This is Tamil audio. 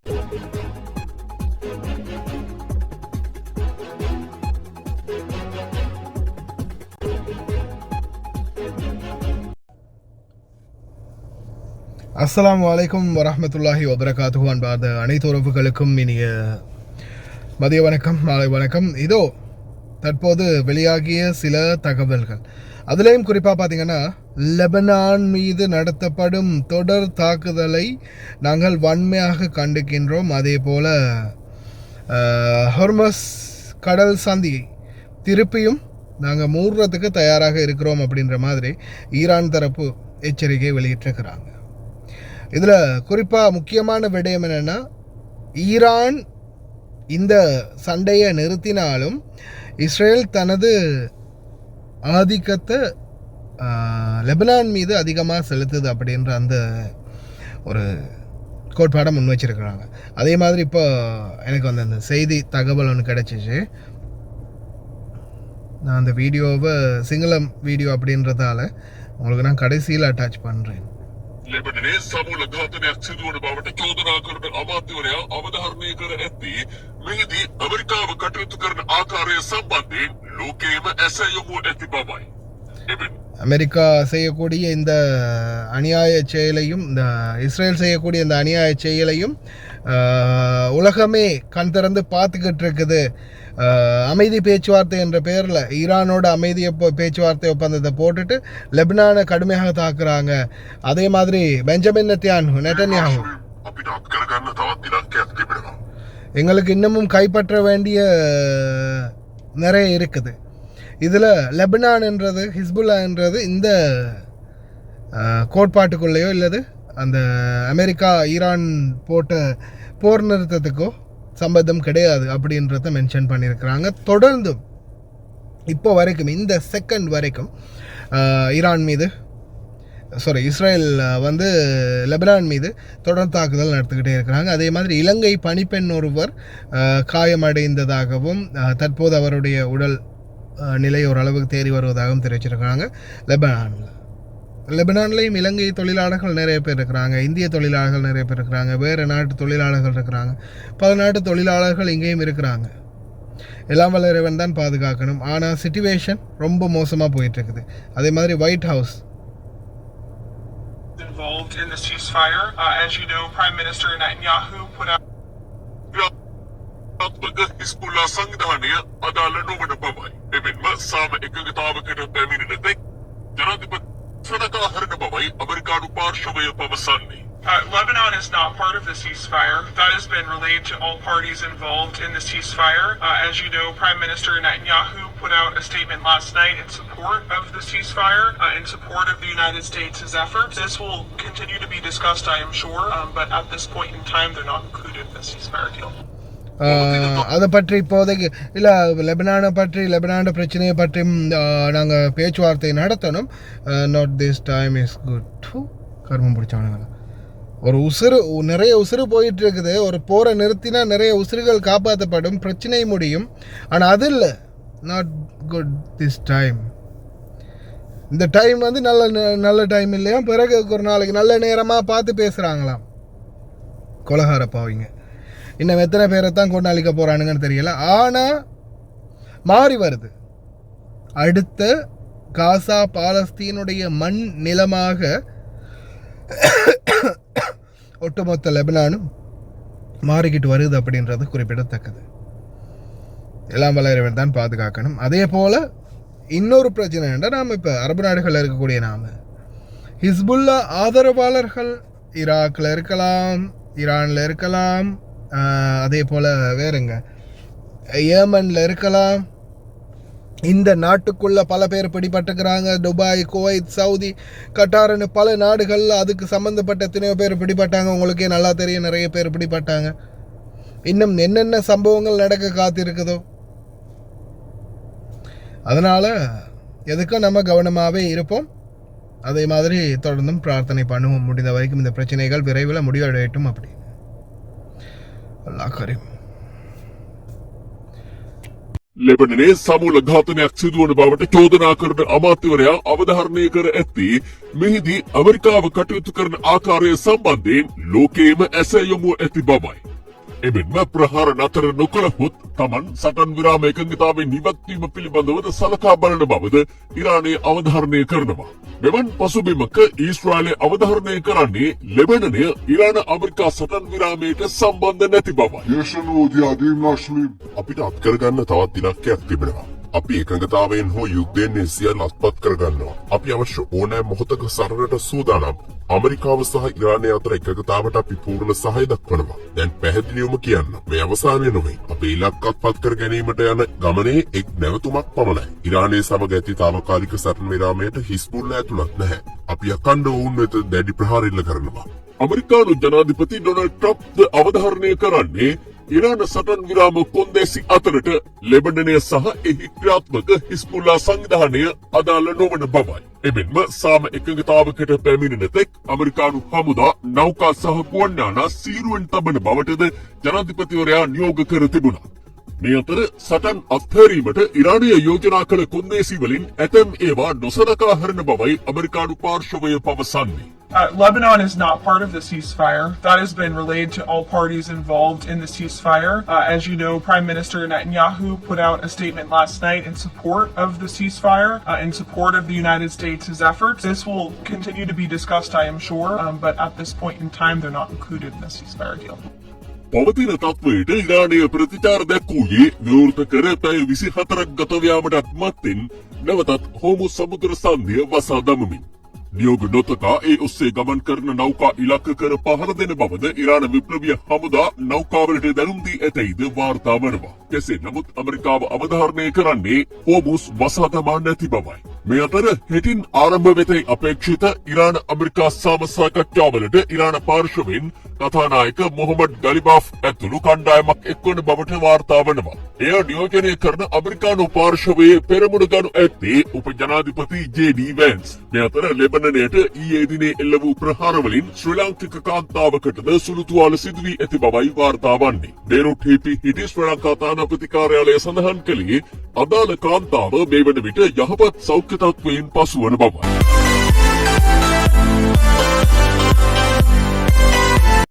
அஸ்ஸலாமு அலைக்கும் வரஹ்மத்துல்லாஹி வபரகாத்துஹு. அன்பார்ந்த அனைத்து உறவுகளுக்கும் இனிய மதிய வணக்கம், மாலை வணக்கம். இதோ தற்போது வெளியாகிய சில தகவல்கள். அதுலேயும் குறிப்பாக பார்த்தீங்கன்னா, லெபனான் மீது நடத்தப்படும் தொடர் தாக்குதலை நாங்கள் வன்மையாக கண்டிக்கின்றோம். அதே போல் ஹொர்மஸ் கடல் சந்தி திருப்பியும் நாங்கள் மூடுறதுக்கு தயாராக இருக்கிறோம் அப்படின்ற மாதிரி ஈரான் தரப்பு எச்சரிக்கை வெளியிட்டிருக்கிறாங்க. இதில் குறிப்பாக முக்கியமான விடயம் என்னென்னா, ஈரான் இந்த சண்டையை நிறுத்தினாலும் இஸ்ரேல் தனது ஆதிக்கத்தை லெபனான் மீது அதிகமாக செலுத்துது அப்படின்ற அந்த ஒரு கோட்பாடை முன் வச்சிருக்கிறாங்க. அதே மாதிரி இப்போ எனக்கு வந்து அந்த செய்தி தகவல் ஒன்று கிடச்சிச்சு. நான் அந்த வீடியோவை சிங்களம் வீடியோ அப்படின்றதால உங்களுக்கு நான் கடைசியில் அட்டாச் பண்ணுறேன். ලෙබනනේ සමූල ඝාතනයක් සිදුවන බවට චෝදනා කරන අමාත්‍යවරයා අවධාරණය කර ඇත්තේ මෙහිදී ඇමරිකාව කටයුතු කරන ආකාරය සම්බන්ධයෙන් ලෝකයේම ඇස යොමු ඇති බවයි. அமெரிக்கா செய்யக்கூடிய இந்த அநியாய செயலையும், இந்த இஸ்ரேல் செய்யக்கூடிய இந்த அநியாய செயலையும் உலகமே கண் திறந்து பார்த்துக்கிட்டு இருக்குது. அமைதி பேச்சுவார்த்தை என்ற பெயரில் ஈரானோட அமைதி பேச்சுவார்த்தை ஒப்பந்தத்தை போட்டுட்டு லெபனானை கடுமையாக தாக்குறாங்க. அதே மாதிரி பெஞ்சமின் நெட்டன்யாஹு எங்களுக்கு இன்னமும் கைப்பற்ற வேண்டிய நிறைய இருக்குது. இதில் லெபனான் என்றது, ஹிஸ்புல்லா என்றது இந்த கோட்பாட்டுக்குள்ளேயோ இல்லது அந்த அமெரிக்கா ஈரான் போட்ட போர் நிறுத்தத்துக்கோ சம்பந்தம் கிடையாது அப்படின்றத மென்ஷன் பண்ணியிருக்கிறாங்க. தொடர்ந்தும் இப்போ வரைக்கும், இந்த செகண்ட் வரைக்கும் இஸ்ரேல் வந்து லெபனான் மீது தொடர் தாக்குதல் நடத்திக்கிட்டே இருக்கிறாங்க. அதே மாதிரி இலங்கை பணிப்பெண் ஒருவர் காயமடைந்ததாகவும் தற்போது அவருடைய உடல் நிலை ஓரளவுக்கு தேறி வருவதாகவும் தெரிவிச்சிருக்கிறாங்க. லெபனான்லேயும் இலங்கை தொழிலாளர்கள் நிறைய பேர் இருக்கிறாங்க, இந்திய தொழிலாளர்கள் நிறைய பேர் இருக்கிறாங்க, வேறு நாட்டு தொழிலாளர்கள் இருக்கிறாங்க, பல நாட்டு தொழிலாளர்கள் இங்கேயும் இருக்கிறாங்க. எல்லாம் வல்ல இறைவன் தான் பாதுகாக்கணும். ஆனால் சிச்சுவேஷன் ரொம்ப மோசமாக போயிட்டு இருக்குது. அதே மாதிரி white house involved in the ceasefire. As you know, Prime Minister Netanyahu put out Hezbollah සංවිධානය අදාළ නොවන බවයි. එමෙන්ම සාම එකඟතාවකට පැමිණෙන තෙක් ජනාධිපති සදකා හරින බවයි අමරිකානු පාර්ශවය පවසන්නේ. Lebanon is not part of the ceasefire. That has been relayed to all parties involved in the ceasefire. As you know, Prime Minister Netanyahu put out a statement last night in support of the ceasefire, in support of the United States' efforts. This will continue to be discussed, I am sure, but at this point in time, they're not included in the ceasefire deal. அதை பற்றி இப்போதைக்கு இல்லை, லெபனானை பற்றி, லெபனான பிரச்சனையை பற்றியும் நாங்கள் பேச்சுவார்த்தை நடத்தணும். Not this time is good. கர்மம் பிடிச்சவனுங்களா, ஒரு நிறைய உசுறு போயிட்டு இருக்குது. ஒரு போரை நிறுத்தினா நிறைய உசுறுகள் காப்பாற்றப்படும், பிரச்சனை முடியும். ஆனால் அது இல்லை, நாட் குட் திஸ் டைம். இந்த டைம் வந்து நல்ல டைம் இல்லையா, பிறகு ஒரு நாளைக்கு நல்ல நேரமாக பார்த்து பேசுகிறாங்களாம் கொலகார பாவிங்க. இன்னும் எத்தனை பேரை தான் கொண்டு அழிக்க போகிறானுங்கன்னு தெரியல. ஆனால் மாறி வருது. அடுத்த காசா பாலஸ்தீனுடைய மண் நிலமாக ஒட்டுமொத்த லெபனானும் மாறிக்கிட்டு வருது அப்படின்றது குறிப்பிடத்தக்கது. எல்லாம் வல்ல இறைவன் தான் பாதுகாக்கணும். அதே போல் இன்னொரு பிரச்சனை என்றால், நாம் இப்போ அரபு நாடுகளில் இருக்கக்கூடிய ஹிஸ்புல்லா ஆதரவாளர்கள் ஈராக்கில் இருக்கலாம், ஈரானில் இருக்கலாம், அதே போல் வேறுங்க ஏமனில் இருக்கலாம். இந்த நாட்டுக்குள்ளே பல பேர் பிடிபட்டுக்கிறாங்க. துபாய், குவைத், சவுதி, கட்டார்னு பல நாடுகளில் அதுக்கு சம்மந்தப்பட்ட எத்தனையோ பேர் பிடிபட்டாங்க. உங்களுக்கே நல்லா தெரியும், நிறைய பேர் பிடிபட்டாங்க. இன்னும் என்னென்ன சம்பவங்கள் நடக்க காத்திருக்குதோ. அதனால் எதுக்கும் நம்ம கவனமாகவே இருப்போம். அதே மாதிரி தொடர்ந்தும் பிரார்த்தனை பண்ணுவோம், முடிந்த வரைக்கும் இந்த பிரச்சனைகள் விரைவில் முடிவடையட்டும் அப்படின்னு. அல்லாஹ் கரீம். ලෙබනනේ සමූල ඝාතනයක් සිදුවන බවට චෝදනා කරන අමාත්‍යවරයා අවධාරණය කර ඇත්තේ මෙහිදී ඇමරිකාව කටයුතු කරන ආකාරය සම්බන්ධයෙන් ලෝකයේම ඇස යොමු ඇති බවයි. එමෙන්ම ප්‍රහාර නතර නොකළහොත් තමන් සටන් විරාම එකඟතාවෙන් ඉවත්වීම පිළිබඳව සලකා බලන බවද ඉරානය අවධාරණය කරනවා. මෙවන් පසුබිමක ඊශ්‍රායලය අවධාරණය කරන්නේ ලෙබනනය ඉරාන ඇමරිකා සටන් විරාමයට සම්බන්ධ නැති බවයි. අපිට අත්කරගන්න තවත් දිනක්කයක් තිබෙනවා. අපි එකඟතාවයෙන් හෝ යුද්ධයෙන් සියල්ල අත්පත් කරගන්නවා. අපි අවශ්‍ය ඕනෑ මොහොතක සරණට සූදානම්. ඇමරිකාව සහ ඉරානය අතර එකඟතාවට අපි පූර්ණ සහාය දක්වනවා. දැන් පැහැදිලිවම කියන්න මේ අවසානය නොවේ. අපේ ඉලක්ක අත්පත් කර ගැනීමට යන ගමනේ එක් නැවතුමක් පමණයි. ඉරානය සමග ඇති තාවකාලික සටන් විරාමයට හිස්බුල්ලා ඇතුළත් නැහැ. අපි අකණ්ඩ වුන් වෙත දැඩි ප්‍රහාර එල්ල කරනවා. අමරිකානු ජනාධිපති ඩොනල්ඩ් ට්‍රම්ප්ද අවධාරණය කරන්නේ ඉරාන සටන් විරාම කොන්දේසි අතරට ලෙබනනය සහ එහි ක්‍රියාත්මක හිස්බුල්ලා සංවිධානය අදාළ නොවන බවයි. එමෙන්ම සාම එකඟතාවකට පැමිණෙන තෙක් අමරිකානු හමුදා නෞකා සහ ගුවන්යානා සීරුවෙන් තබන බවටද ජනාධිපතිවරයා නියෝග කර තිබුණා. මේ අතර සටන් අත්හැරීමට ඉරානය යෝජනා කළ කොන්දේසි වලින් ඇතැම් ඒවා නොසලකා හරින බවයි අමරිකානු පාර්ශවය පවසන්නේ. Lebanon is not part of the ceasefire. That has been relayed to all parties involved in the ceasefire. As you know, Prime Minister Netanyahu put out a statement last night in support of the ceasefire, in support of the United States' efforts. This will continue to be discussed, I am sure, but at this point in time, they're not included in the ceasefire deal. පවතින තත්වයට ඉරානය ප්‍රතිචාර දැක්වූයේ විවෘත කර පැය 24ක් ගත යාමටත් මත්තෙන් නැවතත් හෝමු සමුද්‍ර සන්ධිය වසා දමමින්. නියෝග නොතකා ඒ ඔස්සේ ගමන් කරන නෞකා ඉලක්ක කර පහර දෙන බවද ඉරාන විප්ලවීය හමුදා නෞකාවලට දැනුම් දී ඇතැයිද වාර්තා වනවා. කෙසේ නමුත් ඇමරිකාව අවධාරණය කරන්නේ හෝමුස් වසා දමා නැති බවයි. මේ අතර හෙටින් ආරම්භ වෙතයි අපේක්ෂිත ඉරාන ඇමරිකා සාම සාකච්ඡාවලට ඉරාන පාර්ශවයෙන් කතානායක මොහොමඩ් ගලිබාෆ් ඇතුළු කණ්ඩායමක් එක්වන බවට වාර්තා වනවා. එය නියෝජනය කරන ඇමරිකානු පාර්ශවයේ පෙරමුණ ගනු ඇත්තේ උපජනාධිපති ජේ.ඩී. වැන්ස්. මේ අතර ලෙබනනයට ඊයේ දිනේ එල්ල වූ ප්‍රහාර වලින් ශ්‍රී ලාංකික කාන්තාවකටද සුළු තුවාල සිදු වී ඇති බවයි වාර්තා වන්නේ. බේරුට් හිටි ශ්‍රී ලංකා තානාපති කාර්යාලය සඳහන් කළේ අදාළ කාන්තාව මේ වන විට යහපත් සෞඛ්‍ය තත්ත්වයෙන් පසුවන බවයි.